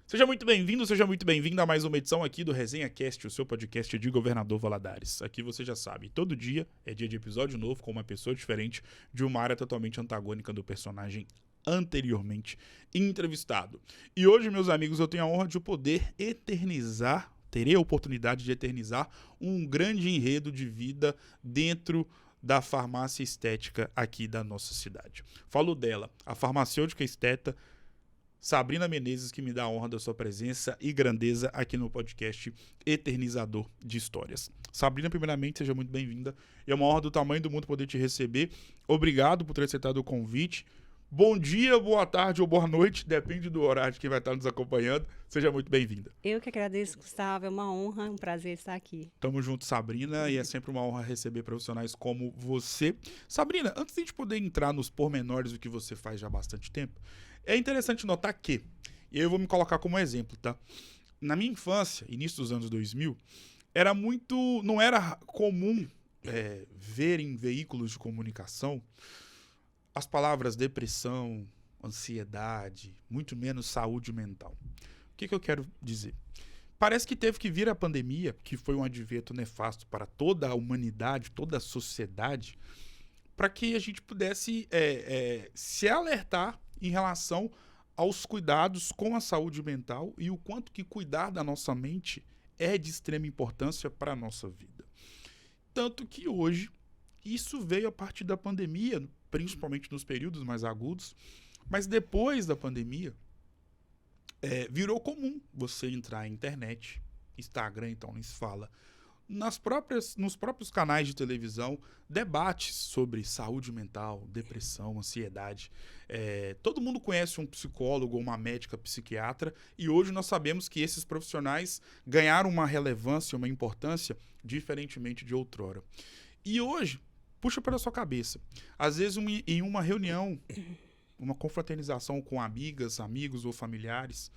Seja muito bem-vindo, seja muito bem-vinda a mais uma edição aqui do Resenha Cast, o seu podcast de Governador Valadares. Aqui você já sabe, todo dia é dia de episódio novo com uma pessoa diferente de uma área totalmente antagônica do personagem anteriormente entrevistado. E hoje, meus amigos, eu tenho a honra de poder terei a oportunidade de eternizar um grande enredo de vida dentro da farmácia estética aqui da nossa cidade. Falo dela, a farmacêutica esteta Sabrina Menezes, que me dá a honra da sua presença e grandeza aqui no podcast Eternizador de Histórias. Sabrina, primeiramente, seja muito bem-vinda. É uma honra do tamanho do mundo poder te receber. Obrigado por ter aceitado o convite. Bom dia, boa tarde ou boa noite, depende do horário de quem vai estar nos acompanhando. Seja muito bem-vinda. Eu que agradeço, Gustavo. É uma honra, um prazer estar aqui. Tamo junto, Sabrina, e é sempre uma honra receber profissionais como você. Sabrina, antes de a gente poder entrar nos pormenores do que você faz já há bastante tempo, é interessante notar que, e aí eu vou me colocar como exemplo, tá? Na minha infância, início dos anos 2000, não era comum ver em veículos de comunicação as palavras depressão, ansiedade, muito menos saúde mental. O que eu quero dizer? Parece que teve que vir a pandemia, que foi um advento nefasto para toda a humanidade, toda a sociedade, para que a gente pudesse se alertar em relação aos cuidados com a saúde mental e o quanto que cuidar da nossa mente é de extrema importância para a nossa vida. Tanto que hoje, isso veio a partir da pandemia, principalmente nos períodos mais agudos, mas depois da pandemia, virou comum você entrar na internet, Instagram, então nem se fala, nos próprios canais de televisão, debates sobre saúde mental, depressão, ansiedade. Todo mundo conhece um psicólogo ou uma médica psiquiatra e hoje nós sabemos que esses profissionais ganharam uma relevância, uma importância diferentemente de outrora. E hoje, puxa pela sua cabeça, às vezes em uma reunião, uma confraternização com amigas, amigos ou familiares,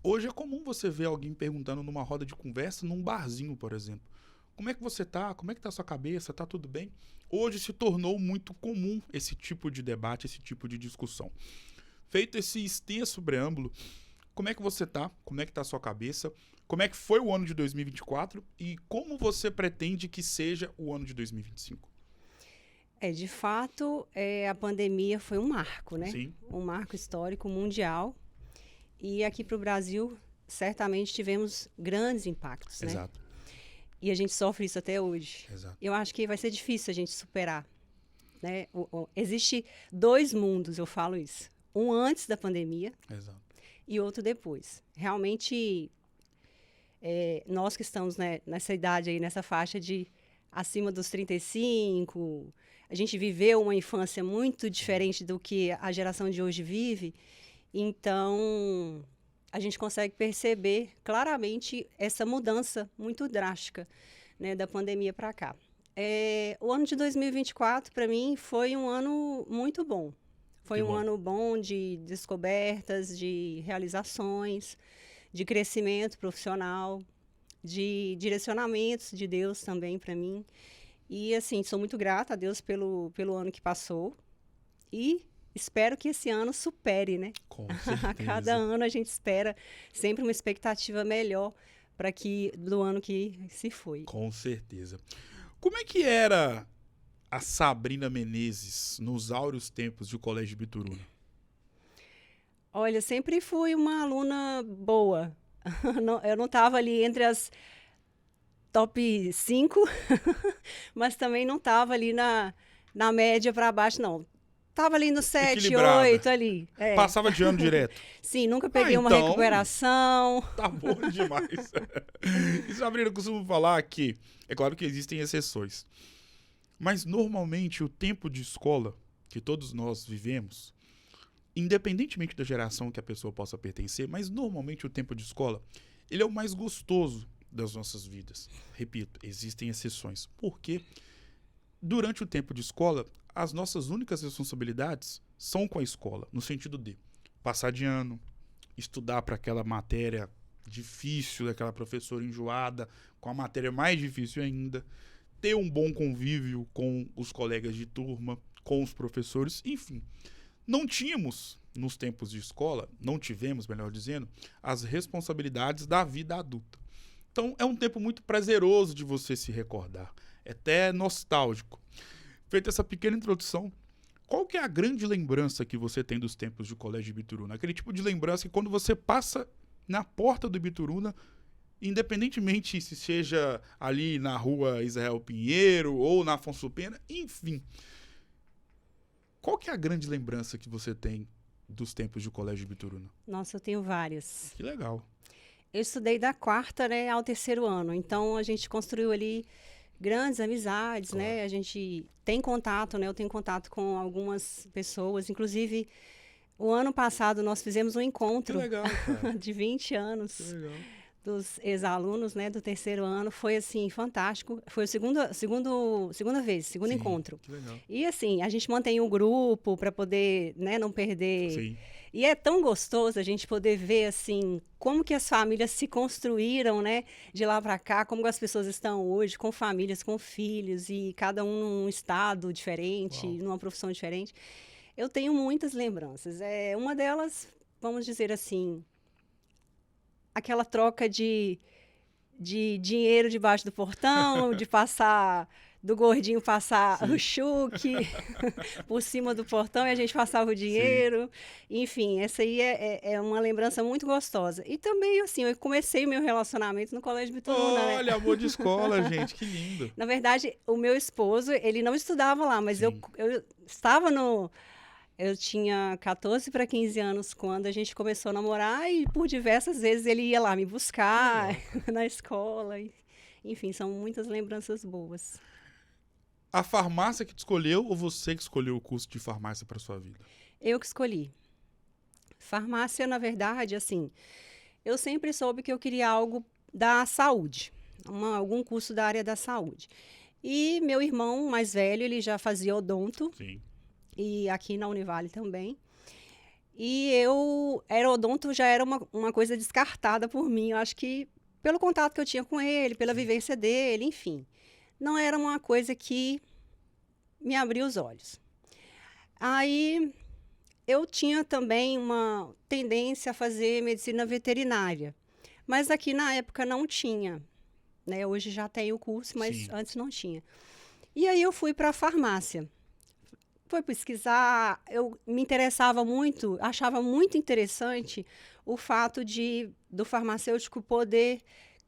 hoje é comum você ver alguém perguntando numa roda de conversa, num barzinho, por exemplo. Como é que você tá? Como é que tá a sua cabeça? Tá tudo bem? Hoje se tornou muito comum esse tipo de debate, esse tipo de discussão. Feito esse extenso preâmbulo, como é que você tá? Como é que tá a sua cabeça? Como é que foi o ano de 2024? E como você pretende que seja o ano de 2025? De fato, a pandemia foi um marco, né? Sim. Um marco histórico mundial. E aqui para o Brasil, certamente tivemos grandes impactos, né? Exato. E a gente sofre isso até hoje. Exato. Eu acho que vai ser difícil a gente superar, né? Existe dois mundos, eu falo isso. Um antes da pandemia. Exato. E outro depois. Realmente, nós que estamos, né, nessa idade aí, nessa faixa de acima dos 35, a gente viveu uma infância muito diferente do que a geração de hoje vive. Então, a gente consegue perceber claramente essa mudança muito drástica, né, da pandemia para cá. O ano de 2024, para mim, foi um ano muito bom. Foi um ano bom de descobertas, de realizações, de crescimento profissional, de direcionamentos de Deus também para mim. E, assim, sou muito grata a Deus pelo ano que passou e espero que esse ano supere, né? Com certeza. A cada ano a gente espera sempre uma expectativa melhor do ano que se foi. Com certeza. Como é que era a Sabrina Menezes nos áureos tempos do Colégio Bituruna? Olha, sempre fui uma aluna boa. Eu não estava ali entre as top 5, mas também não estava ali na média para baixo, não. Estava ali no 7, 8 ali. Passava de ano direto? Sim, nunca peguei uma recuperação. Tá bom demais. E Sabrina, eu costumo falar que, é claro que existem exceções, mas normalmente o tempo de escola que todos nós vivemos, independentemente da geração que a pessoa possa pertencer, mas normalmente o tempo de escola, ele é o mais gostoso das nossas vidas. Repito, existem exceções. Porque durante o tempo de escola, as nossas únicas responsabilidades são com a escola, no sentido de passar de ano, estudar para aquela matéria difícil, daquela professora enjoada, com a matéria mais difícil ainda, ter um bom convívio com os colegas de turma, com os professores, enfim. Não tínhamos nos tempos de escola, não tivemos, melhor dizendo, as responsabilidades da vida adulta. Então, é um tempo muito prazeroso de você se recordar. É até nostálgico. Feita essa pequena introdução, qual que é a grande lembrança que você tem dos tempos de colégio Ibituruna? Aquele tipo de lembrança que quando você passa na porta do Ibituruna, independentemente se seja ali na rua Israel Pinheiro ou na Afonso Pena, enfim. Qual que é a grande lembrança que você tem dos tempos de colégio Ibituruna? Nossa, eu tenho várias. Que legal. Eu estudei da quarta, né, ao terceiro ano. Então, a gente construiu ali grandes amizades, Claro. né? A gente tem contato, né? Eu tenho contato com algumas pessoas. Inclusive, o ano passado nós fizemos um Que encontro legal, cara. de 20 Que anos legal. dos ex-alunos, né, do terceiro ano. Foi, assim, fantástico. Foi o segundo Sim, encontro. que legal. E, assim, a gente mantém um grupo para poder, né, não perder. Sim. E é tão gostoso a gente poder ver, assim, como que as famílias se construíram, né, de lá para cá, como as pessoas estão hoje, com famílias, com filhos, e cada um num estado diferente, Uau. numa profissão diferente. Eu tenho muitas lembranças. Uma delas, vamos dizer assim, aquela troca de dinheiro debaixo do portão, de passar, do gordinho passar Sim. o chuque por cima do portão e a gente passava o dinheiro. Enfim, essa aí é uma lembrança muito gostosa. E também, assim, eu comecei meu relacionamento no Colégio Bituruna, né? Olha, amor de escola, gente, que lindo. Na verdade, o meu esposo, ele não estudava lá, mas eu Sim. estava no... Eu tinha 14 para 15 anos quando a gente começou a namorar e por diversas vezes ele ia lá me buscar Legal, na escola. Enfim, são muitas lembranças boas. A farmácia que te escolheu ou você que escolheu o curso de farmácia para sua vida? Eu que escolhi. Farmácia, na verdade, assim, eu sempre soube que eu queria algo da saúde, algum curso da área da saúde. E meu irmão mais velho, ele já fazia odonto, Sim. e aqui na Univale também. E odonto já era uma coisa descartada por mim. Eu acho que pelo contato que eu tinha com ele, pela vivência dele, enfim. Não era uma coisa que me abria os olhos. Aí eu tinha também uma tendência a fazer medicina veterinária. Mas aqui na época não tinha. Né? Hoje já tem o curso, mas Sim. antes não tinha. E aí eu fui para a farmácia. Foi pesquisar, eu me interessava muito, achava muito interessante o fato do farmacêutico poder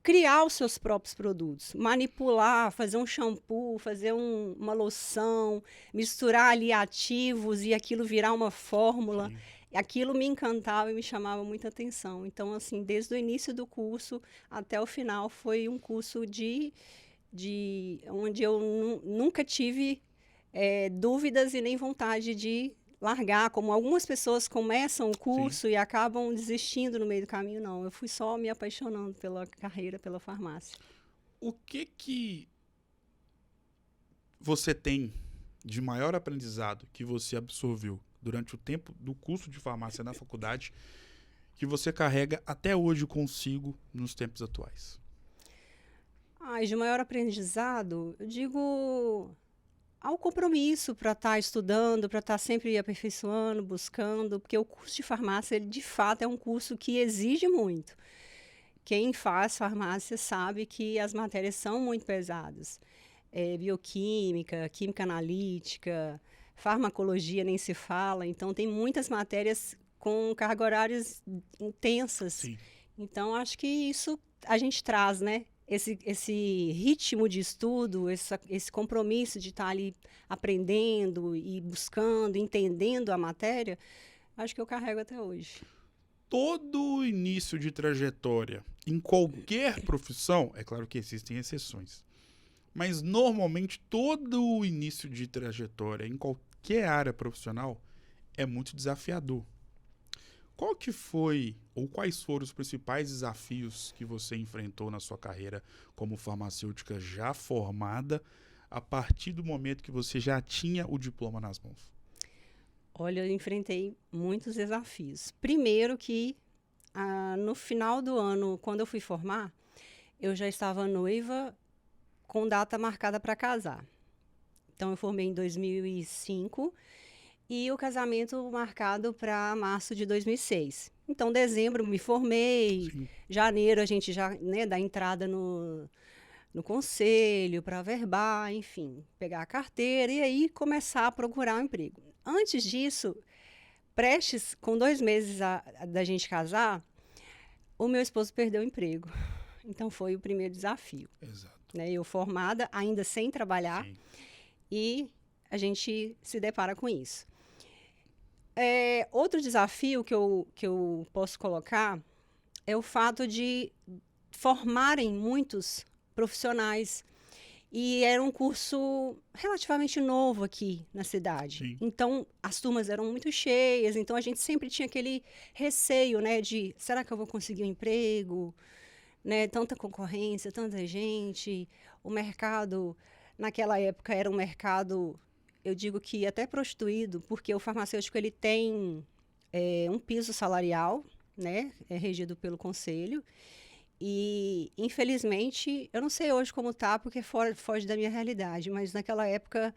criar os seus próprios produtos, manipular, fazer um shampoo, fazer uma loção, misturar ali ativos e aquilo virar uma fórmula. Sim. Aquilo me encantava e me chamava muita atenção. Então, assim, desde o início do curso até o final, foi um curso onde eu nunca tive dúvidas e nem vontade de largar, como algumas pessoas começam o curso e acabam desistindo no meio do caminho. Não, eu fui só me apaixonando pela carreira, pela farmácia. O que você tem de maior aprendizado que você absorveu durante o tempo do curso de farmácia na faculdade que você carrega até hoje consigo nos tempos atuais? De maior aprendizado, eu digo ao compromisso para estar estudando, para estar sempre aperfeiçoando, buscando, porque o curso de farmácia, ele de fato é um curso que exige muito. Quem faz farmácia sabe que as matérias são muito pesadas. Bioquímica, química analítica, farmacologia nem se fala. Então, tem muitas matérias com cargas horárias intensas. Sim. Então, acho que isso a gente traz, né? Esse ritmo de estudo, esse compromisso de estar ali aprendendo e buscando, entendendo a matéria, acho que eu carrego até hoje. Todo início de trajetória em qualquer profissão, é claro que existem exceções, mas normalmente todo o início de trajetória em qualquer área profissional é muito desafiador. Qual que foi, ou quais foram os principais desafios que você enfrentou na sua carreira como farmacêutica já formada, a partir do momento que você já tinha o diploma nas mãos? Olha, eu enfrentei muitos desafios. Primeiro que, no final do ano, quando eu fui formar, eu já estava noiva com data marcada para casar. Então, eu formei em 2005 e o casamento marcado para março de 2006. Então, dezembro me formei, Sim. janeiro a gente já, né, dá entrada no conselho para verbar, enfim, pegar a carteira e aí começar a procurar um emprego. Antes disso, prestes, com 2 meses da gente casar, o meu esposo perdeu o emprego. Então foi o primeiro desafio, Exato. né? Eu formada, ainda sem trabalhar, Sim. e a gente se depara com isso. Outro desafio que eu posso colocar é o fato de formarem muitos profissionais. E era um curso relativamente novo aqui na cidade. Sim. Então, as turmas eram muito cheias, então a gente sempre tinha aquele receio, né, de será que eu vou conseguir um emprego? Né, tanta concorrência, tanta gente. O mercado, naquela época, era um mercado, eu digo que até prostituído, porque o farmacêutico ele tem um piso salarial, né, é regido pelo conselho. E, infelizmente, eu não sei hoje como tá, porque foge da minha realidade, mas naquela época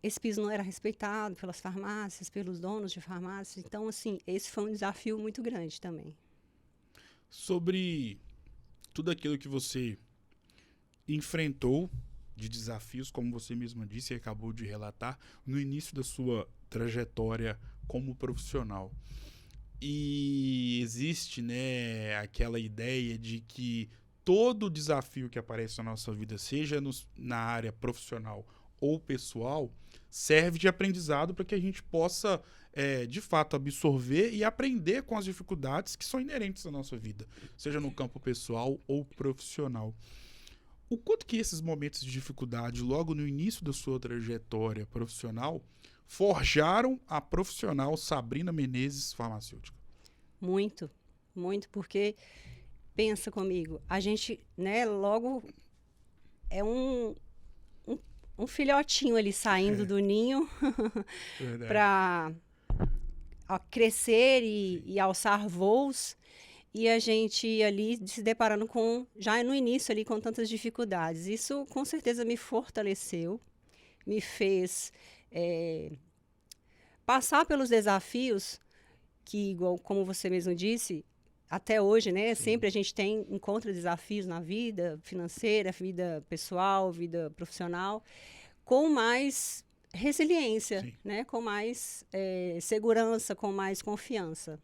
esse piso não era respeitado pelas farmácias, pelos donos de farmácias. Então, assim, esse foi um desafio muito grande também. Sobre tudo aquilo que você enfrentou de desafios, como você mesma disse e acabou de relatar, no início da sua trajetória como profissional. E existe, né, aquela ideia de que todo desafio que aparece na nossa vida, seja na área profissional ou pessoal, serve de aprendizado para que a gente possa, de fato, absorver e aprender com as dificuldades que são inerentes à nossa vida, seja no campo pessoal ou profissional. O quanto que esses momentos de dificuldade, logo no início da sua trajetória profissional, forjaram a profissional Sabrina Menezes farmacêutica? Muito, muito, porque pensa comigo, a gente, né, logo é um, um filhotinho ali saindo do ninho Verdade. para crescer Sim. e alçar voos, e a gente ali se deparando com, já no início ali, com tantas dificuldades. Isso com certeza me fortaleceu, me fez passar pelos desafios que, igual como você mesmo disse, até hoje, né? Sim. Sempre a gente encontra desafios na vida financeira, vida pessoal, vida profissional, com mais resiliência, Sim. né? Com mais segurança, com mais confiança.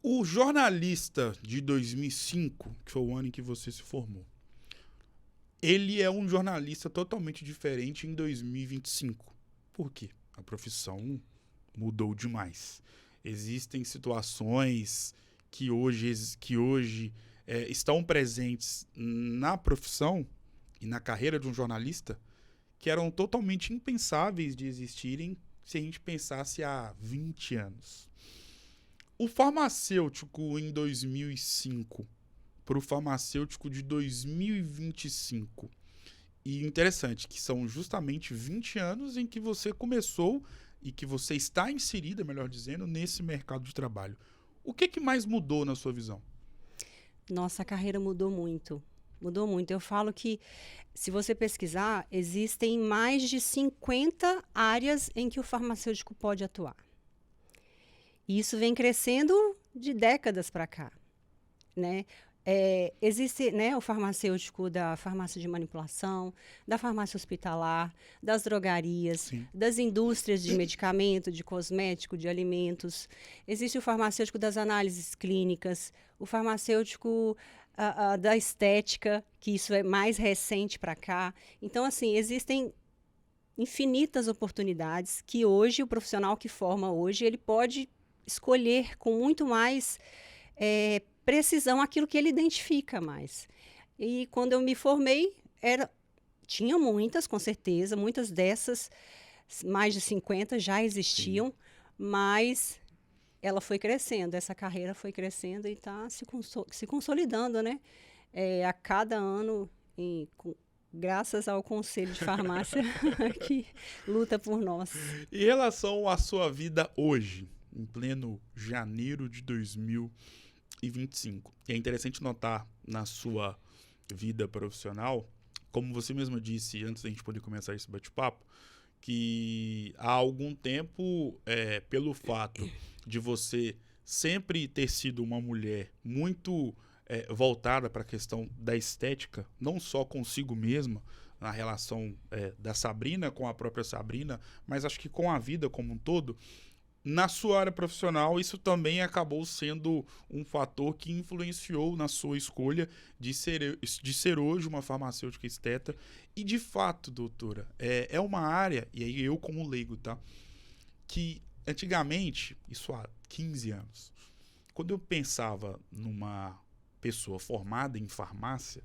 O jornalista de 2005, que foi o ano em que você se formou, ele é um jornalista totalmente diferente em 2025. Por quê? A profissão mudou demais. Existem situações que hoje estão presentes na profissão e na carreira de um jornalista que eram totalmente impensáveis de existirem se a gente pensasse há 20 anos. O farmacêutico em 2005 para o farmacêutico de 2025. E interessante que são justamente 20 anos em que você começou e que você está inserida, melhor dizendo, nesse mercado de trabalho. O que mais mudou na sua visão? Nossa, a carreira mudou muito. Mudou muito. Eu falo que, se você pesquisar, existem mais de 50 áreas em que o farmacêutico pode atuar. E isso vem crescendo de décadas para cá, né? Existe, né, o farmacêutico da farmácia de manipulação, da farmácia hospitalar, das drogarias, Sim. das indústrias de medicamento, de cosmético, de alimentos. Existe o farmacêutico das análises clínicas, o farmacêutico da estética, que isso é mais recente para cá. Então, assim, existem infinitas oportunidades que hoje, o profissional que forma hoje, ele pode escolher com muito mais precisão aquilo que ele identifica mais. E quando eu me formei, tinha muitas, com certeza, muitas dessas, mais de 50 já existiam, Sim. mas ela foi crescendo, essa carreira foi crescendo e está se consolidando, né? A cada ano, graças ao Conselho de Farmácia que luta por nós. Em relação à sua vida hoje, em pleno janeiro de 2025, é interessante notar na sua vida profissional, como você mesma disse antes da gente poder começar esse bate-papo, que há algum tempo, pelo fato de você sempre ter sido uma mulher muito voltada para a questão da estética, não só consigo mesma, na relação da Sabrina com a própria Sabrina, mas acho que com a vida como um todo, na sua área profissional, isso também acabou sendo um fator que influenciou na sua escolha de ser hoje uma farmacêutica esteta. E, de fato, doutora, é uma área, e aí eu como leigo, tá? Que antigamente, isso há 15 anos, quando eu pensava numa pessoa formada em farmácia,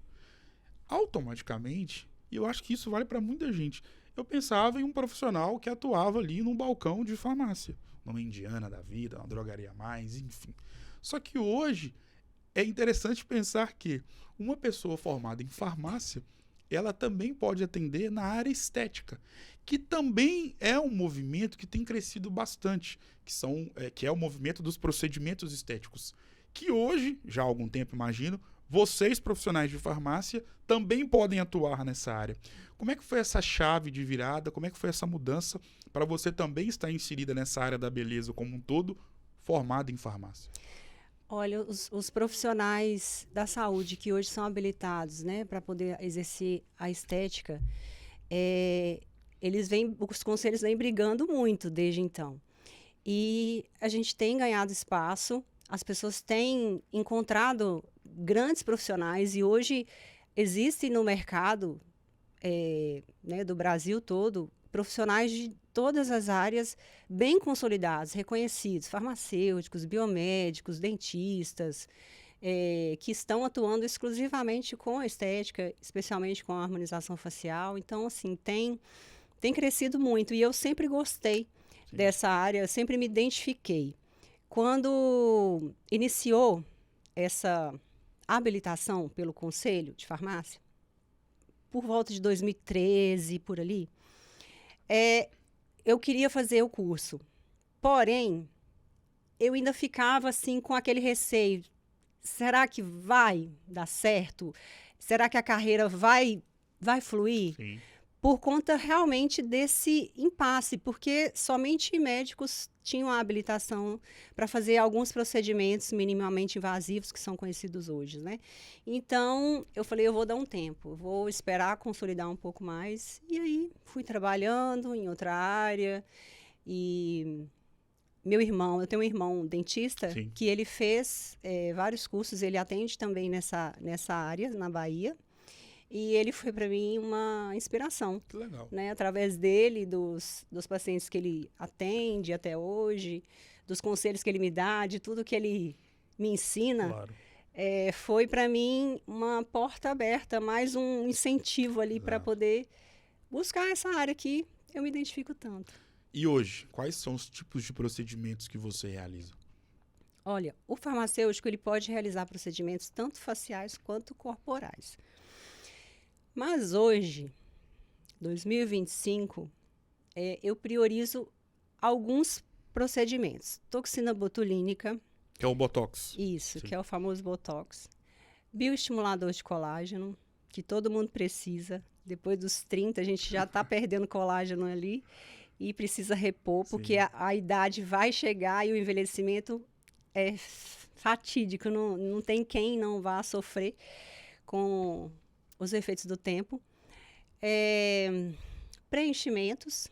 automaticamente, e eu acho que isso vale para muita gente, eu pensava em um profissional que atuava ali num balcão de farmácia, numa Indiana da vida, uma drogaria mais, enfim. Só que hoje é interessante pensar que uma pessoa formada em farmácia, ela também pode atender na área estética, que também é um movimento que tem crescido bastante, que é o movimento dos procedimentos estéticos, que hoje, já há algum tempo imagino, vocês profissionais de farmácia também podem atuar nessa área. Como é que foi essa chave de virada? Como é que foi essa mudança para você também estar inserida nessa área da beleza como um todo, formada em farmácia? Olha, os profissionais da saúde que hoje são habilitados, né, para poder exercer a estética, os conselhos vêm brigando muito desde então. E a gente tem ganhado espaço, as pessoas têm encontrado grandes profissionais e hoje existe no mercado né, do Brasil todo, profissionais de todas as áreas bem consolidados, reconhecidos, farmacêuticos, biomédicos, dentistas, que estão atuando exclusivamente com a estética, especialmente com a harmonização facial. Então, assim, tem crescido muito e eu sempre gostei dessa área, eu sempre me identifiquei. Quando iniciou essa habilitação pelo Conselho de Farmácia, por volta de 2013, por ali, eu queria fazer o curso. Porém, eu ainda ficava assim com aquele receio. Será que vai dar certo? Será que a carreira vai fluir? Sim. Por conta realmente desse impasse, porque somente médicos tinham a habilitação para fazer alguns procedimentos minimamente invasivos que são conhecidos hoje, né? Então, eu falei, eu vou dar um tempo, vou esperar consolidar um pouco mais. E aí, fui trabalhando em outra área e eu tenho um irmão dentista, Sim. que ele fez vários cursos, ele atende também nessa área, na Bahia. E ele foi para mim uma inspiração. Que legal. Né? Através dele, dos pacientes que ele atende até hoje, dos conselhos que ele me dá, de tudo que ele me ensina, Claro. Foi para mim uma porta aberta, mais um incentivo ali para poder buscar essa área que eu me identifico tanto. E hoje, quais são os tipos de procedimentos que você realiza? Olha, o farmacêutico ele pode realizar procedimentos tanto faciais quanto corporais. Mas hoje, 2025, eu priorizo alguns procedimentos. Toxina botulínica. Que é o Botox. Isso, Sim. que é o famoso Botox. Bioestimulador de colágeno, que todo mundo precisa. Depois dos 30, a gente já está perdendo colágeno ali e precisa repor, porque a idade vai chegar e o envelhecimento é fatídico. Não tem quem não vá sofrer com os efeitos do tempo. Preenchimentos,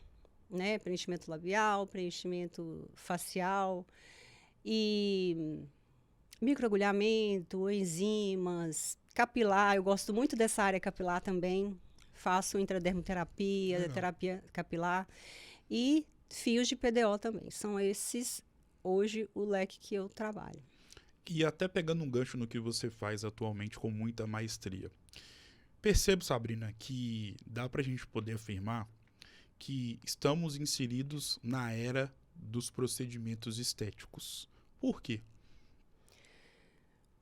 né? Preenchimento labial, preenchimento facial e microagulhamento, enzimas, capilar. Eu gosto muito dessa área capilar também. Faço intradermoterapia, terapia capilar e fios de PDO também. São esses, hoje, o leque que eu trabalho. E até pegando um gancho no que você faz atualmente com muita maestria. Percebo, Sabrina, que dá pra gente poder afirmar que estamos inseridos na era dos procedimentos estéticos. Por quê?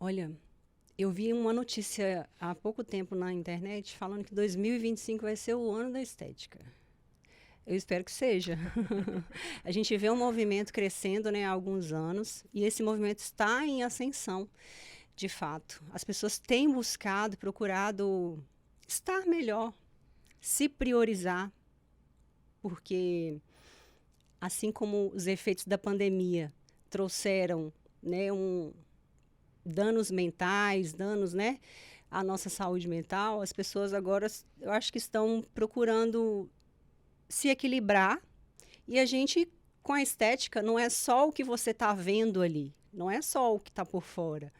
Olha, eu vi uma notícia há pouco tempo na internet falando que 2025 vai ser o ano da estética. Eu espero que seja. A gente vê um movimento crescendo, né, há alguns anos e esse movimento está em ascensão, de fato. As pessoas têm buscado, procurado estar melhor, se priorizar, porque assim como os efeitos da pandemia trouxeram, né, danos mentais, danos, né, à nossa saúde mental, as pessoas agora, eu acho que estão procurando se equilibrar. E a gente, com a estética, não é só o que você está vendo ali, não é só o que está por fora.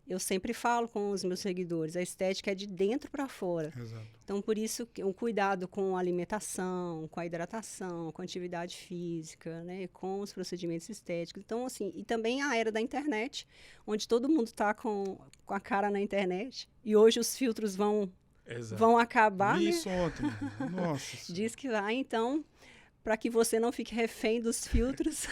Eu sempre falo com os meus seguidores, a estética é de dentro para fora. Exato. Então, por isso, o cuidado com a alimentação, com a hidratação, com a atividade física, né, com os procedimentos estéticos. Então, assim, e também a era da internet, onde todo mundo está com a cara na internet. E hoje os filtros vão acabar, Vi né? isso ontem. Nossa. Diz que vai, então, para que você não fique refém dos filtros,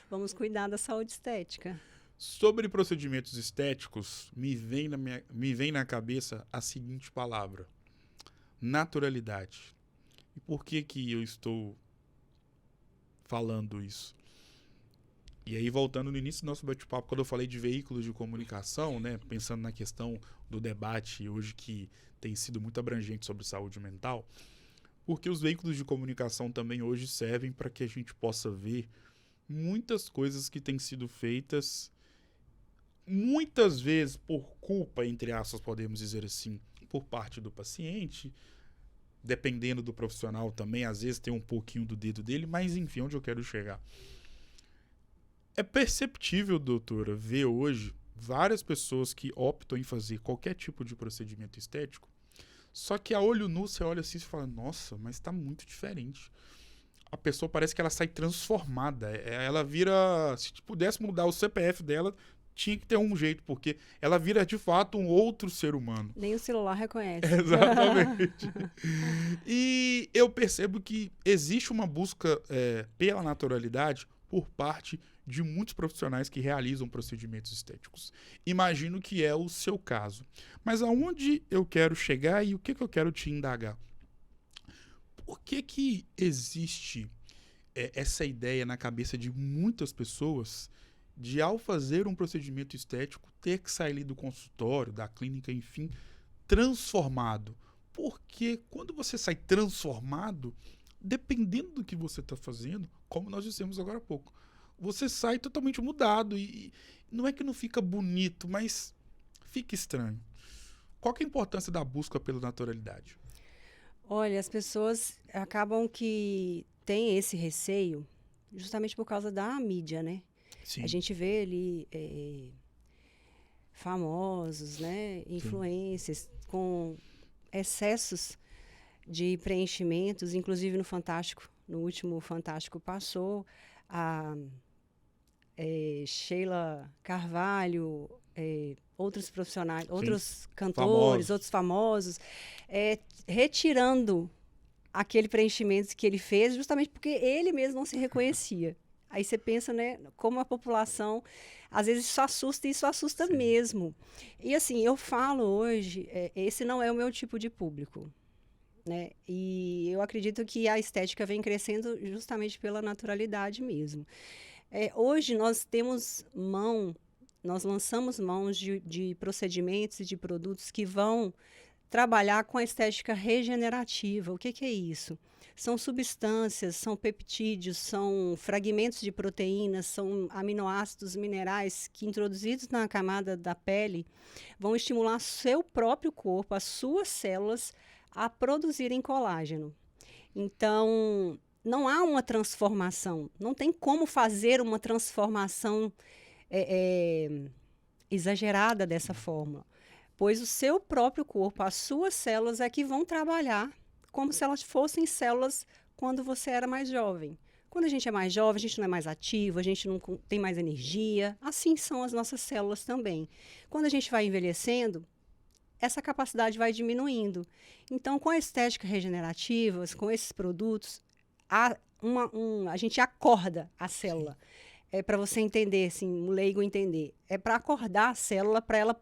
vamos cuidar da saúde estética. Sobre procedimentos estéticos, me vem na cabeça a seguinte palavra: naturalidade. E por que eu estou falando isso? E aí, voltando no início do nosso bate-papo, quando eu falei de veículos de comunicação, né, pensando na questão do debate hoje que tem sido muito abrangente sobre saúde mental, porque os veículos de comunicação também hoje servem para que a gente possa ver muitas coisas que têm sido feitas, muitas vezes por culpa, entre aspas, podemos dizer assim, por parte do paciente, dependendo do profissional também, às vezes tem um pouquinho do dedo dele, mas enfim, onde eu quero chegar? É perceptível, doutora, ver hoje várias pessoas que optam em fazer qualquer tipo de procedimento estético, só que a olho nu você olha assim e fala, nossa, mas tá muito diferente. A pessoa parece que ela sai transformada. Ela vira, se pudesse mudar o CPF dela, tinha que ter um jeito, porque ela vira de fato um outro ser humano. Nem o celular reconhece. Exatamente. E eu percebo que existe uma busca pela naturalidade por parte de muitos profissionais que realizam procedimentos estéticos. Imagino que é o seu caso. Mas aonde eu quero chegar e o que eu quero te indagar? Por que existe essa ideia na cabeça de muitas pessoas de, ao fazer um procedimento estético, ter que sair ali do consultório, da clínica, enfim, transformado? Porque quando você sai transformado, dependendo do que você está fazendo, como nós dissemos agora há pouco, você sai totalmente mudado. E não é que não fica bonito, mas fica estranho. Qual que é a importância da busca pela naturalidade? Olha, as pessoas acabam que têm esse receio justamente por causa da mídia, né? Sim. A gente vê ali famosos, né? Influencers com excessos de preenchimentos, inclusive no Fantástico. No último Fantástico passou a Sheila Carvalho, outros profissionais, Sim. outros cantores, outros famosos, retirando aquele preenchimento que ele fez, justamente porque ele mesmo não se reconhecia. Aí você pensa, né, como a população, às vezes isso assusta, e isso assusta Sim. mesmo. E assim, eu falo hoje, esse não é o meu tipo de público, né? E eu acredito que a estética vem crescendo justamente pela naturalidade mesmo. Hoje nós lançamos mãos de procedimentos e de produtos que vão trabalhar com a estética regenerativa. O que é isso? São substâncias, são peptídeos, são fragmentos de proteínas, são aminoácidos minerais que, introduzidos na camada da pele, vão estimular seu próprio corpo, as suas células, a produzirem colágeno. Então, não há uma transformação, não tem como fazer uma transformação exagerada dessa forma, pois o seu próprio corpo, as suas células é que vão trabalhar como se elas fossem células quando você era mais jovem. Quando a gente é mais jovem, a gente não é mais ativo, a gente não tem mais energia, assim são as nossas células também. Quando a gente vai envelhecendo, essa capacidade vai diminuindo. Então, com a estética regenerativa, com esses produtos, a gente acorda a célula. Para você entender, assim, um leigo entender. É para acordar a célula, para ela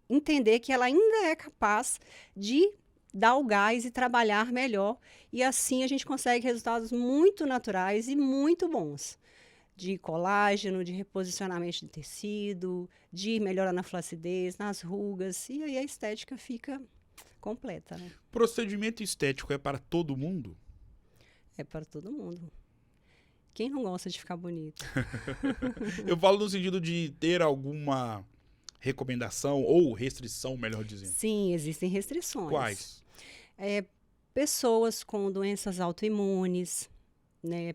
entender que ela ainda é capaz de dar o gás e trabalhar melhor. E assim a gente consegue resultados muito naturais e muito bons. De colágeno, de reposicionamento de tecido, de melhora na flacidez, nas rugas. E aí a estética fica completa, né? Procedimento estético é para todo mundo? É para todo mundo. Quem não gosta de ficar bonito? Eu falo no sentido de ter alguma recomendação ou restrição, melhor dizendo. Sim, existem restrições. Quais? Pessoas com doenças autoimunes, né?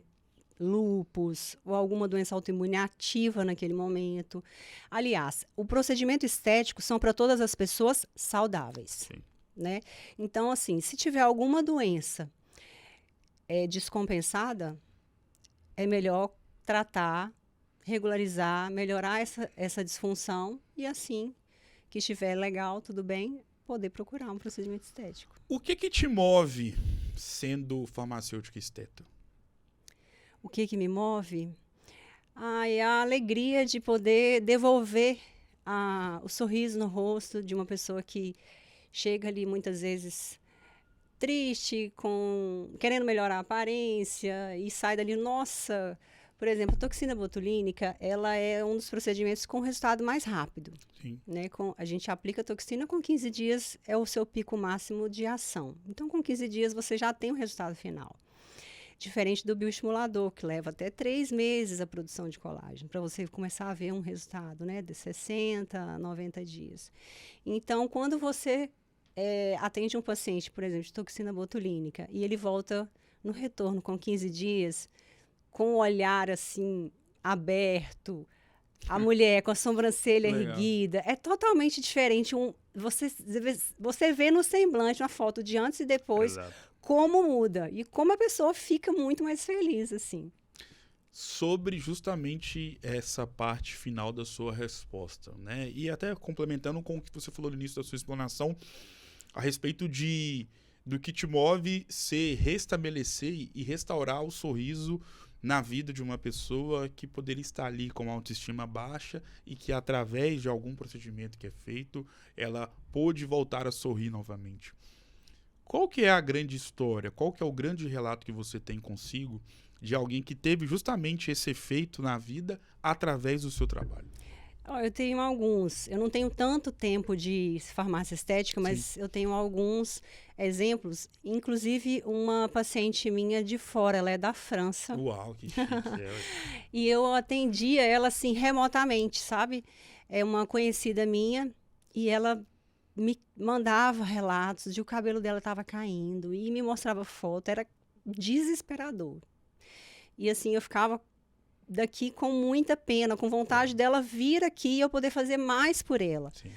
Lúpus ou alguma doença autoimune ativa naquele momento. Aliás, o procedimento estético são para todas as pessoas saudáveis. Sim. Né? Então, assim, se tiver alguma doença descompensada, é melhor tratar, regularizar, melhorar essa disfunção e assim que estiver legal, tudo bem, poder procurar um procedimento estético. O que te move sendo farmacêutica esteta? O que me move? É a alegria de poder devolver o sorriso no rosto de uma pessoa que chega ali muitas vezes triste, querendo melhorar a aparência e sai dali, nossa... Por exemplo, a toxina botulínica, ela é um dos procedimentos com resultado mais rápido. Sim. Né? A gente aplica a toxina, com 15 dias é o seu pico máximo de ação. Então, com 15 dias, você já tem o resultado final. Diferente do bioestimulador, que leva até 3 meses a produção de colágeno, para você começar a ver um resultado, né, de 60 a 90 dias. Então, quando você atende um paciente, por exemplo, de toxina botulínica, e ele volta no retorno com 15 dias, com o olhar assim, aberto, a mulher com a sobrancelha erguida, é totalmente diferente. Você vê no semblante uma foto de antes e depois. Exato. Como muda e como a pessoa fica muito mais feliz, assim. Sobre justamente essa parte final da sua resposta, né? E até complementando com o que você falou no início da sua explanação a respeito do que te move ser restabelecer e restaurar o sorriso na vida de uma pessoa que poderia estar ali com uma autoestima baixa e que através de algum procedimento que é feito, ela pôde voltar a sorrir novamente. Qual que é a grande história? Qual que é o grande relato que você tem consigo de alguém que teve justamente esse efeito na vida através do seu trabalho? Eu tenho alguns. Eu não tenho tanto tempo de farmácia estética, mas sim, eu tenho alguns exemplos. Inclusive, uma paciente minha de fora, ela é da França. Uau, que chique. E eu atendia ela, assim, remotamente, sabe? É uma conhecida minha e ela me mandava relatos de que o cabelo dela estava caindo e me mostrava foto. Era desesperador. E, assim, eu ficava daqui com muita pena, com vontade dela vir aqui e eu poder fazer mais por ela. Sim.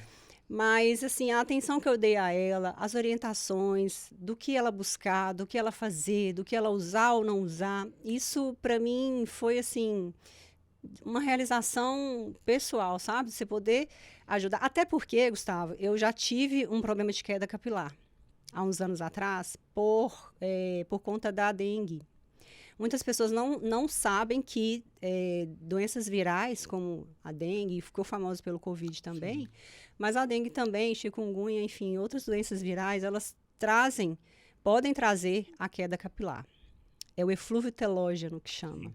Mas, assim, a atenção que eu dei a ela, as orientações, do que ela buscar, do que ela fazer, do que ela usar ou não usar, isso, para mim, foi, assim, uma realização pessoal, sabe? Você poder ajudar. Até porque, Gustavo, eu já tive um problema de queda capilar há uns anos atrás por conta da dengue. Muitas pessoas não sabem que doenças virais, como a dengue, ficou famosa pelo Covid também, sim, mas a dengue também, chikungunya, enfim, outras doenças virais, elas podem trazer a queda capilar. É o eflúvio telógeno que chama. Sim.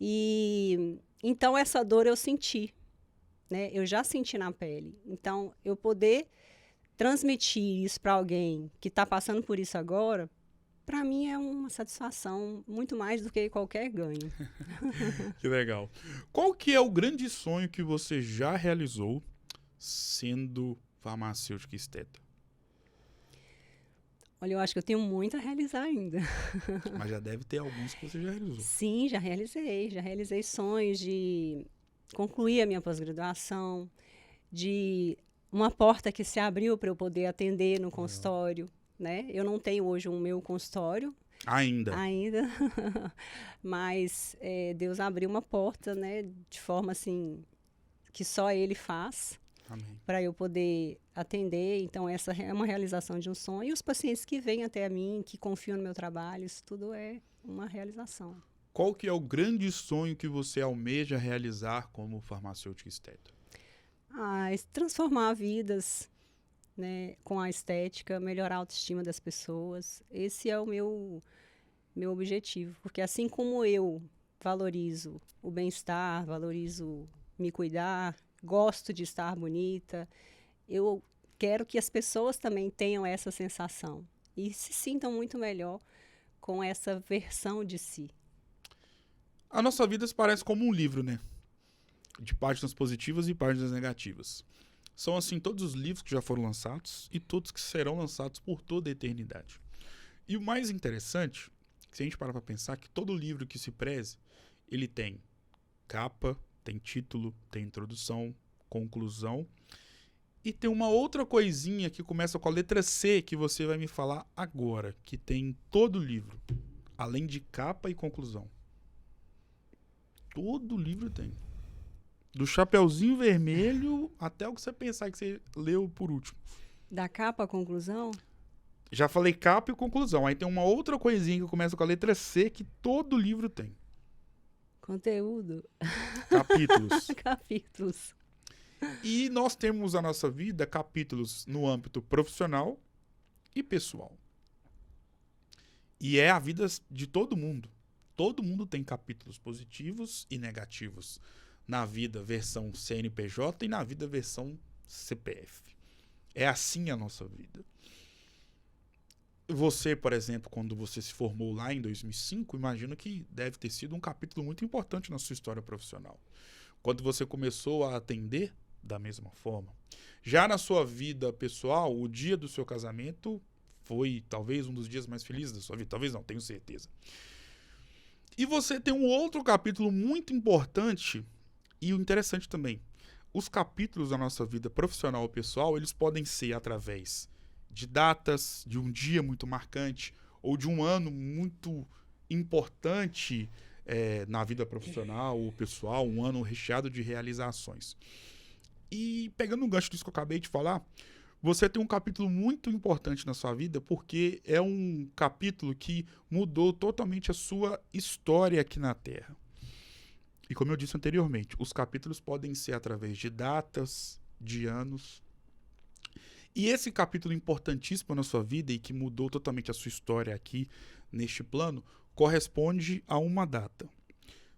E então essa dor eu senti, né? Eu já senti na pele. Então, eu poder transmitir isso para alguém que está passando por isso agora, para mim é uma satisfação muito mais do que qualquer ganho. Que legal. Qual que é o grande sonho que você já realizou sendo farmacêutica esteta? Olha, eu acho que eu tenho muito a realizar ainda. Mas já deve ter alguns que você já realizou. Sim, já realizei. Já realizei sonhos de concluir a minha pós-graduação, de uma porta que se abriu para eu poder atender no consultório. Né? Eu não tenho hoje o meu consultório. Ainda. Mas Deus abriu uma porta, né? De forma assim, que só Ele faz. Para eu poder atender. Então, essa é uma realização de um sonho. E os pacientes que vêm até a mim, que confiam no meu trabalho, isso tudo é uma realização. Qual que é o grande sonho que você almeja realizar como farmacêutica esteta? Transformar vidas, né, com a estética, melhorar a autoestima das pessoas. Esse é o meu objetivo. Porque assim como eu valorizo o bem-estar, valorizo me cuidar, gosto de estar bonita, eu quero que as pessoas também tenham essa sensação e se sintam muito melhor com essa versão de si. A nossa vida se parece como um livro, né? De páginas positivas e páginas negativas. São, assim, todos os livros que já foram lançados e todos que serão lançados por toda a eternidade. E o mais interessante, se a gente parar para pensar, que todo livro que se preze, ele tem capa, tem título, tem introdução, conclusão, e tem uma outra coisinha que começa com a letra C, que você vai me falar agora, que tem em todo livro, além de capa e conclusão. Todo livro tem. Do Chapeuzinho Vermelho até o que você pensar que você leu por último. Da capa à conclusão? Já falei capa e conclusão. Aí tem uma outra coisinha que começa com a letra C que todo livro tem. Conteúdo. Capítulos. Capítulos. E nós temos a nossa vida capítulos no âmbito profissional e pessoal. E é a vida de todo mundo. Todo mundo tem capítulos positivos e negativos. Na vida versão CNPJ e na vida versão CPF. É assim a nossa vida. Você, por exemplo, quando você se formou lá em 2005, imagino que deve ter sido um capítulo muito importante na sua história profissional. Quando você começou a atender, da mesma forma. Já na sua vida pessoal, o dia do seu casamento foi talvez um dos dias mais felizes da sua vida. Talvez não, tenho certeza. E você tem um outro capítulo muito importante e interessante também. Os capítulos da nossa vida profissional ou pessoal, eles podem ser através de datas, de um dia muito marcante, ou de um ano muito importante na vida profissional ou pessoal, um ano recheado de realizações. E pegando um gancho disso que eu acabei de falar, você tem um capítulo muito importante na sua vida, porque é um capítulo que mudou totalmente a sua história aqui na Terra. E como eu disse anteriormente, os capítulos podem ser através de datas, de anos. E esse capítulo importantíssimo na sua vida e que mudou totalmente a sua história aqui neste plano, corresponde a uma data.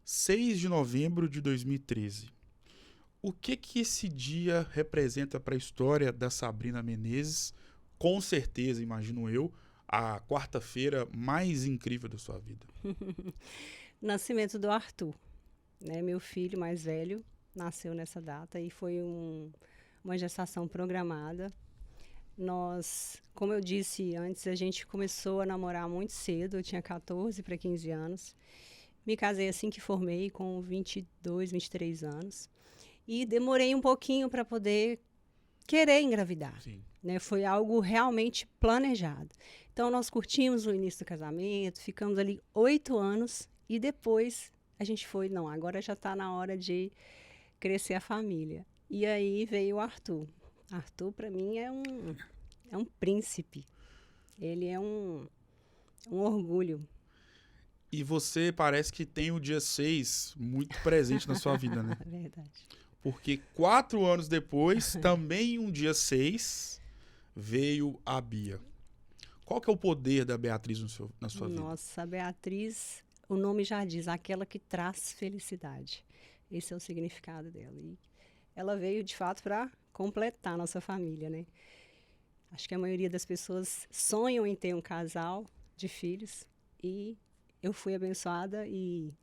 6 de novembro de 2013. O que esse dia representa para a história da Sabrina Menezes? Com certeza, imagino eu, a quarta-feira mais incrível da sua vida. Nascimento do Arthur. Né? Meu filho mais velho nasceu nessa data e foi uma gestação programada. Nós, como eu disse antes, a gente começou a namorar muito cedo, eu tinha 14 para 15 anos. Me casei assim que formei, com 22, 23 anos. E demorei um pouquinho para poder querer engravidar. Né? Foi algo realmente planejado. Então, nós curtimos o início do casamento, ficamos ali 8 anos e depois a gente foi, não, agora já está na hora de crescer a família. E aí veio o Arthur. Arthur, para mim, é um príncipe. Ele é um orgulho. E você parece que tem o dia 6 muito presente na sua vida, né? Verdade. Porque 4 anos depois, também um dia 6, veio a Bia. Qual que é o poder da Beatriz na sua vida? Nossa, a Beatriz, o nome já diz, aquela que traz felicidade. Esse é o significado dela. E ela veio, de fato, para completar a nossa família, né? Acho que a maioria das pessoas sonham em ter um casal de filhos e eu fui abençoada e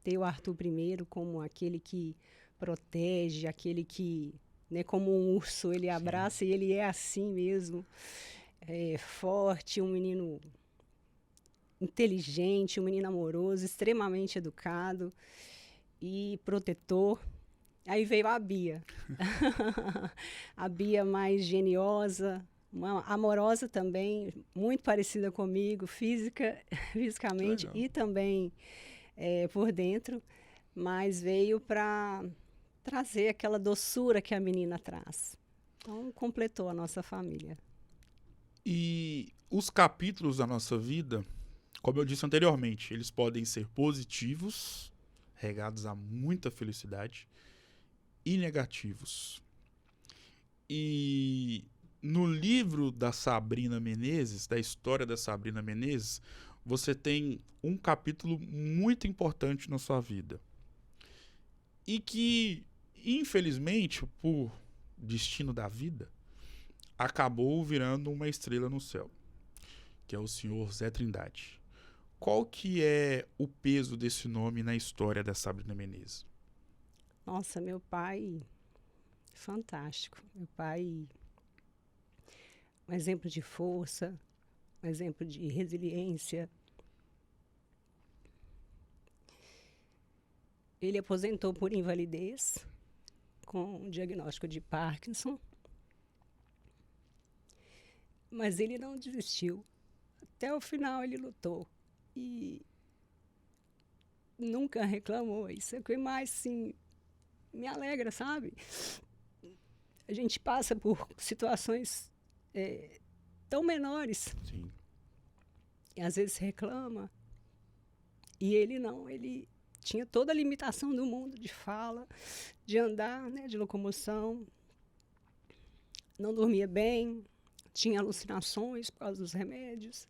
ter o Arthur primeiro como aquele que protege, aquele que, né, como um urso, ele abraça. Sim. E ele é assim mesmo, forte, um menino inteligente, um menino amoroso, extremamente educado e protetor. Aí veio a Bia. A Bia mais geniosa, amorosa também, muito parecida comigo, fisicamente e também por dentro, mas veio para trazer aquela doçura que a menina traz. Então, completou a nossa família. E os capítulos da nossa vida, como eu disse anteriormente, eles podem ser positivos, regados a muita felicidade, e negativos. E no livro da Sabrina Menezes, da história da Sabrina Menezes, você tem um capítulo muito importante na sua vida. E que, infelizmente, por destino da vida, acabou virando uma estrela no céu, que é o senhor Zé Trindade. Qual que é o peso desse nome na história da Sabrina Menezes? Nossa, meu pai, fantástico. Meu pai, um exemplo de força, um exemplo de resiliência. Ele aposentou por invalidez, com um diagnóstico de Parkinson, mas ele não desistiu. Até o final ele lutou e nunca reclamou. Isso é o que mais, assim, me alegra, sabe? A gente passa por situações tão menores Sim. e às vezes reclama. E ele não, ele tinha toda a limitação do mundo de fala, de andar, né, de locomoção. Não dormia bem, tinha alucinações por causa dos remédios.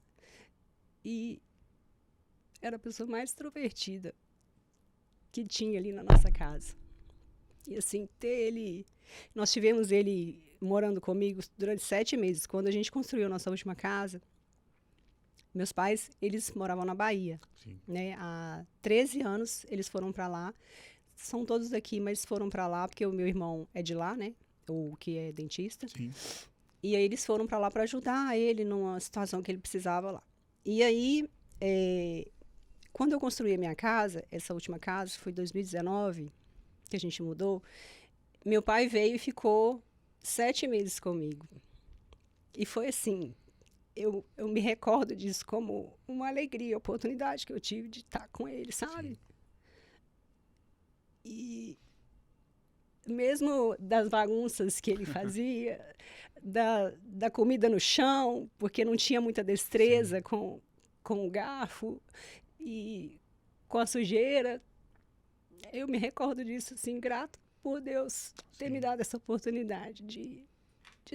E era a pessoa mais extrovertida que tinha ali na nossa casa. E assim, ter ele... Nós tivemos ele morando comigo durante 7 meses. Quando a gente construiu a nossa última casa, meus pais, eles moravam na Bahia. Sim. Né? Há 13 anos eles foram para lá. São todos daqui, mas foram para lá porque o meu irmão é de lá, né? O que é dentista. Sim. E aí eles foram para lá para ajudar ele numa situação que ele precisava lá. E aí, quando eu construí a minha casa, essa última casa, foi em 2019, que a gente mudou, meu pai veio e ficou 7 meses comigo. E foi assim, eu me recordo disso como uma alegria, a oportunidade que eu tive de estar com ele, sabe? Sim. E mesmo das bagunças que ele fazia, da comida no chão, porque não tinha muita destreza com o garfo e com a sujeira, eu me recordo disso, assim, grato por Deus ter me dado essa oportunidade de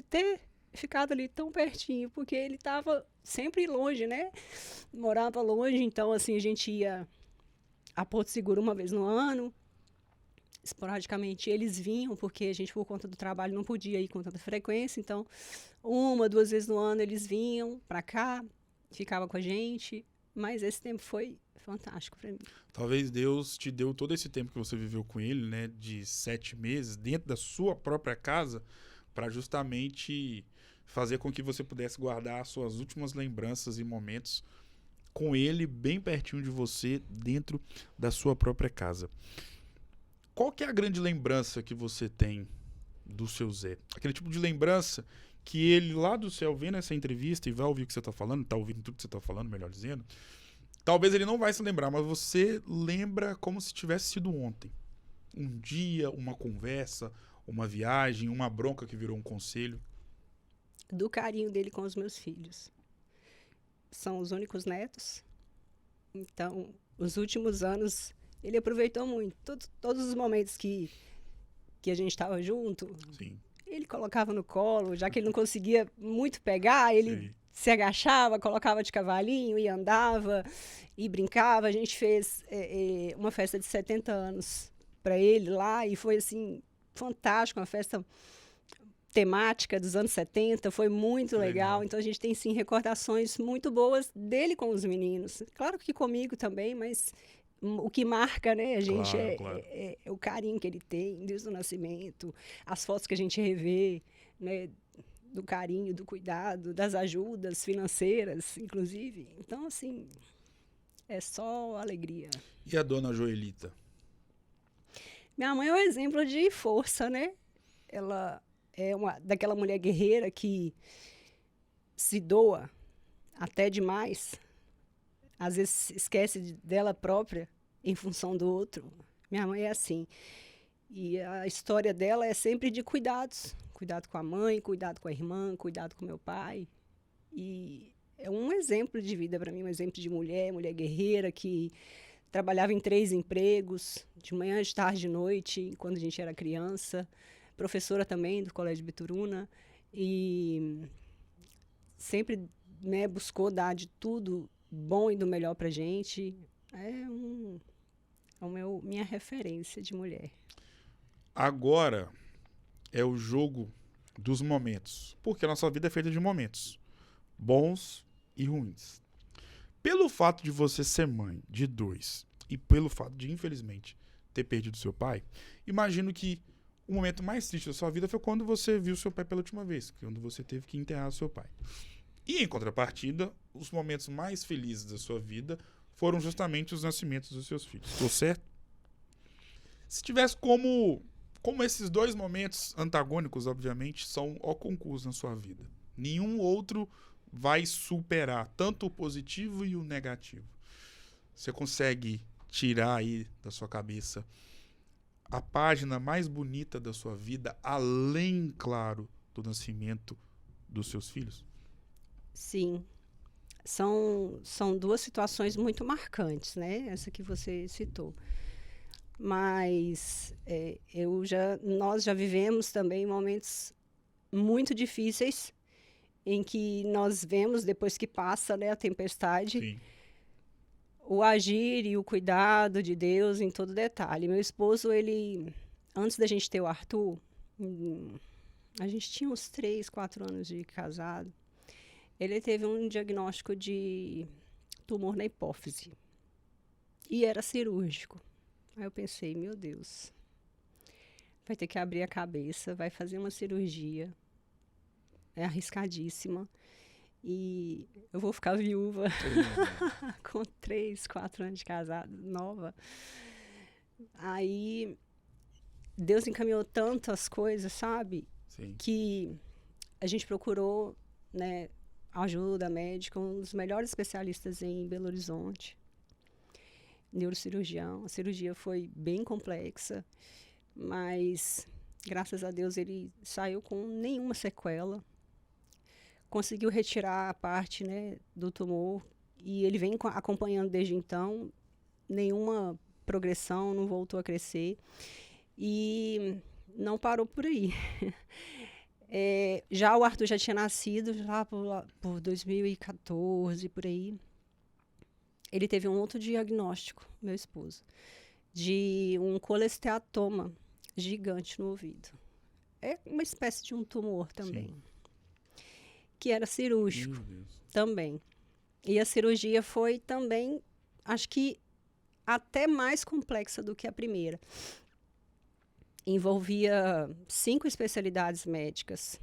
ter ficado ali tão pertinho, porque ele estava sempre longe, né? Morava longe, então, assim, a gente ia a Porto Seguro uma vez no ano. Esporadicamente eles vinham, porque a gente, por conta do trabalho, não podia ir com tanta frequência. Então, 1, 2 vezes no ano eles vinham para cá, ficavam com a gente. Mas esse tempo foi fantástico para mim. Talvez Deus te deu todo esse tempo que você viveu com ele, né, de 7 meses, dentro da sua própria casa, para justamente fazer com que você pudesse guardar as suas últimas lembranças e momentos com ele bem pertinho de você, dentro da sua própria casa. Qual que é a grande lembrança que você tem do seu Zé? Aquele tipo de lembrança que ele lá do céu vendo essa entrevista e vai ouvir o que você está falando, está ouvindo tudo que você está falando, melhor dizendo, talvez ele não vai se lembrar, mas você lembra como se tivesse sido ontem. Um dia, uma conversa, uma viagem, uma bronca que virou um conselho. Do carinho dele com os meus filhos. São os únicos netos. Então, os últimos anos, ele aproveitou muito. Todos os momentos que a gente estava junto, Sim. ele colocava no colo, já que ele não conseguia muito pegar, ele... Sim. Se agachava, colocava de cavalinho e andava e brincava. A gente fez uma festa de 70 anos para ele lá e foi assim fantástico, uma festa temática dos anos 70, foi muito legal. Então a gente tem sim recordações muito boas dele com os meninos. Claro que comigo também, mas o que marca, né, a gente Claro. é o carinho que ele tem desde o nascimento, as fotos que a gente revê, né, do carinho, do cuidado, das ajudas financeiras, inclusive. Então, assim, é só alegria. E a dona Joelita? Minha mãe é um exemplo de força, né? Ela é daquela mulher guerreira que se doa até demais. Às vezes esquece dela própria em função do outro. Minha mãe é assim. E a história dela é sempre de cuidados. Cuidado com a mãe, cuidado com a irmã, cuidado com meu pai. E é um exemplo de vida para mim, um exemplo de mulher guerreira que trabalhava em 3 empregos, de manhã, de tarde, de noite, quando a gente era criança. Professora também do Colégio Bituruna. E sempre, né, buscou dar de tudo bom e do melhor para a gente. É minha referência de mulher. Agora é o jogo dos momentos. Porque a nossa vida é feita de momentos bons e ruins. Pelo fato de você ser mãe de 2 e pelo fato de, infelizmente, ter perdido seu pai, imagino que o momento mais triste da sua vida foi quando você viu seu pai pela última vez, quando você teve que enterrar o seu pai. E, em contrapartida, os momentos mais felizes da sua vida foram justamente os nascimentos dos seus filhos. Tô certo? Se tivesse como esses dois momentos antagônicos, obviamente, são o concurso na sua vida. Nenhum outro vai superar tanto o positivo e o negativo. Você consegue tirar aí da sua cabeça a página mais bonita da sua vida, além, claro, do nascimento dos seus filhos? Sim. São duas situações muito marcantes, né? Essa que você citou. Mas nós já vivemos também momentos muito difíceis em que nós vemos, depois que passa, né, a tempestade, Sim. o agir e o cuidado de Deus em todo detalhe. Meu esposo, ele, antes da gente ter o Arthur, a gente tinha uns 3, 4 anos de casado, ele teve um diagnóstico de tumor na hipófise. E era cirúrgico. Aí eu pensei, meu Deus, vai ter que abrir a cabeça, vai fazer uma cirurgia, é arriscadíssima, e eu vou ficar viúva com 3, 4 anos de casado, nova. Aí Deus encaminhou tantas coisas, sabe? Sim. Que a gente procurou, né, ajuda médica, um dos melhores especialistas em Belo Horizonte, neurocirurgião. A cirurgia foi bem complexa, mas graças a Deus ele saiu com nenhuma sequela. Conseguiu retirar a parte, né, do tumor e ele vem acompanhando desde então, nenhuma progressão, não voltou a crescer e não parou por aí. Já o Arthur já tinha nascido, já por 2014, por aí. Ele teve um outro diagnóstico, meu esposo, de um colesteatoma gigante no ouvido. É uma espécie de um tumor também. Sim. Que era cirúrgico também. E a cirurgia foi também, acho que até mais complexa do que a primeira. Envolvia 5 especialidades médicas.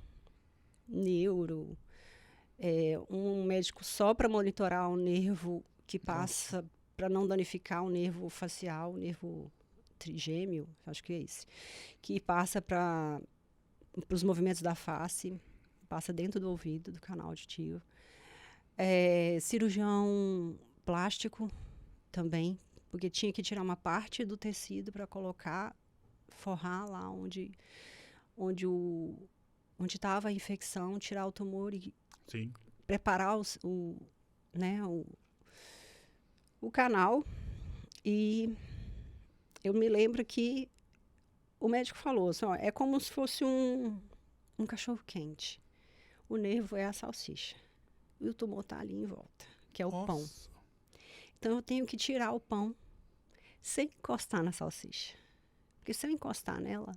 Neuro, um médico só para monitorar o nervo que passa, para não danificar o nervo facial, o nervo trigêmeo, acho que é esse, que passa para os movimentos da face, passa dentro do ouvido, do canal auditivo. Cirurgião plástico também, porque tinha que tirar uma parte do tecido para colocar, forrar lá onde estava a infecção, tirar o tumor e Sim. preparar o canal. E eu me lembro que o médico falou assim, é como se fosse um cachorro quente. O nervo é a salsicha. E o tumor está ali em volta, que é o pão. Então eu tenho que tirar o pão sem encostar na salsicha. Porque se eu encostar nela,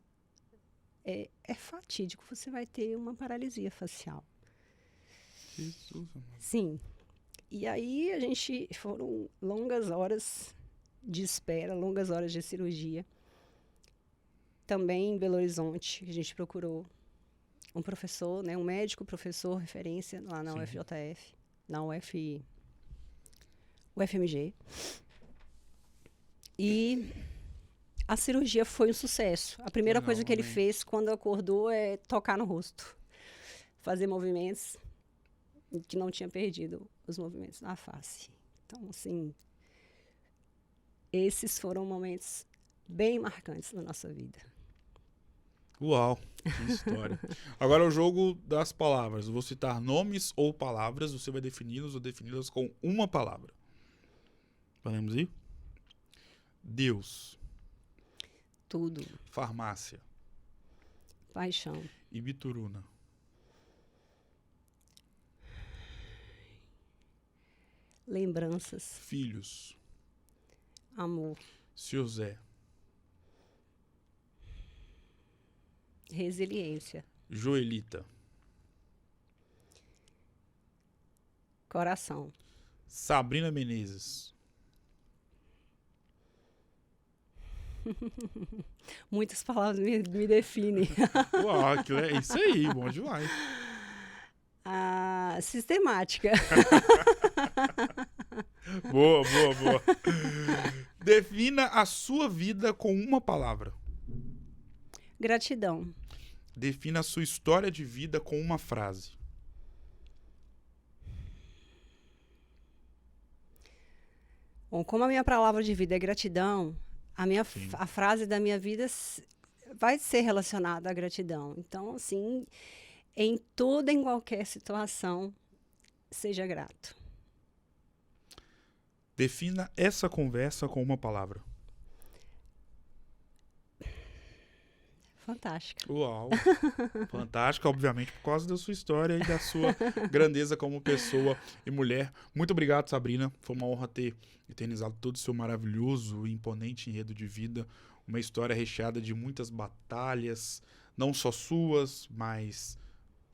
é fatídico. Você vai ter uma paralisia facial. Jesus, sim. E aí foram longas horas de espera, longas horas de cirurgia. Também em Belo Horizonte, a gente procurou um professor, né, um médico professor referência lá na UFJF, na UFMG. E a cirurgia foi um sucesso. A primeira coisa que ele fez quando acordou é tocar no rosto, fazer movimentos que não tinha perdido os movimentos na face. Então, assim, esses foram momentos bem marcantes na nossa vida. Uau, que história. Agora é o jogo das palavras. Eu vou citar nomes ou palavras, você vai defini-los ou defini-las com uma palavra. Podemos ir? Deus. Tudo. Farmácia. Paixão. Ibituruna. Lembranças. Filhos. Amor. Seu Zé. Resiliência. Joelita. Coração. Sabrina Menezes. Muitas palavras me definem. Uau, é isso aí, bom demais. Sistemática. Boa. Defina a sua vida com uma palavra. Gratidão. Defina a sua história de vida com uma frase. Bom, como a minha palavra de vida é gratidão, a frase da minha vida vai ser relacionada à gratidão. Então, assim, em toda, em qualquer situação, seja grato. Defina essa conversa com uma palavra. Fantástica. Uau! Fantástica, obviamente, por causa da sua história e da sua grandeza como pessoa e mulher. Muito obrigado, Sabrina. Foi uma honra ter eternizado todo o seu maravilhoso e imponente enredo de vida. Uma história recheada de muitas batalhas, não só suas, mas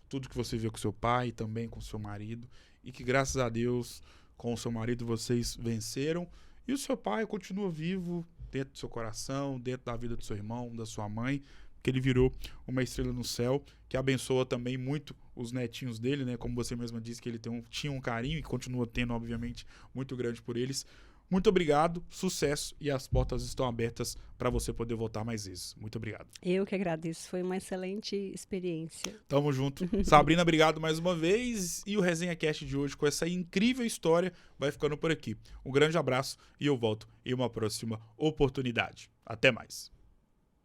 tudo que você viu com seu pai e também com seu marido. E que, graças a Deus, com o seu marido vocês venceram. E o seu pai continua vivo dentro do seu coração, dentro da vida do seu irmão, da sua mãe, que ele virou uma estrela no céu, que abençoa também muito os netinhos dele, né? Como você mesma disse, que ele tinha um carinho e continua tendo, obviamente, muito grande por eles. Muito obrigado, sucesso, e as portas estão abertas para você poder voltar mais vezes. Muito obrigado. Eu que agradeço, foi uma excelente experiência. Tamo junto. Sabrina, obrigado mais uma vez, e o Resenha Cast de hoje, com essa incrível história, vai ficando por aqui. Um grande abraço e eu volto em uma próxima oportunidade. Até mais.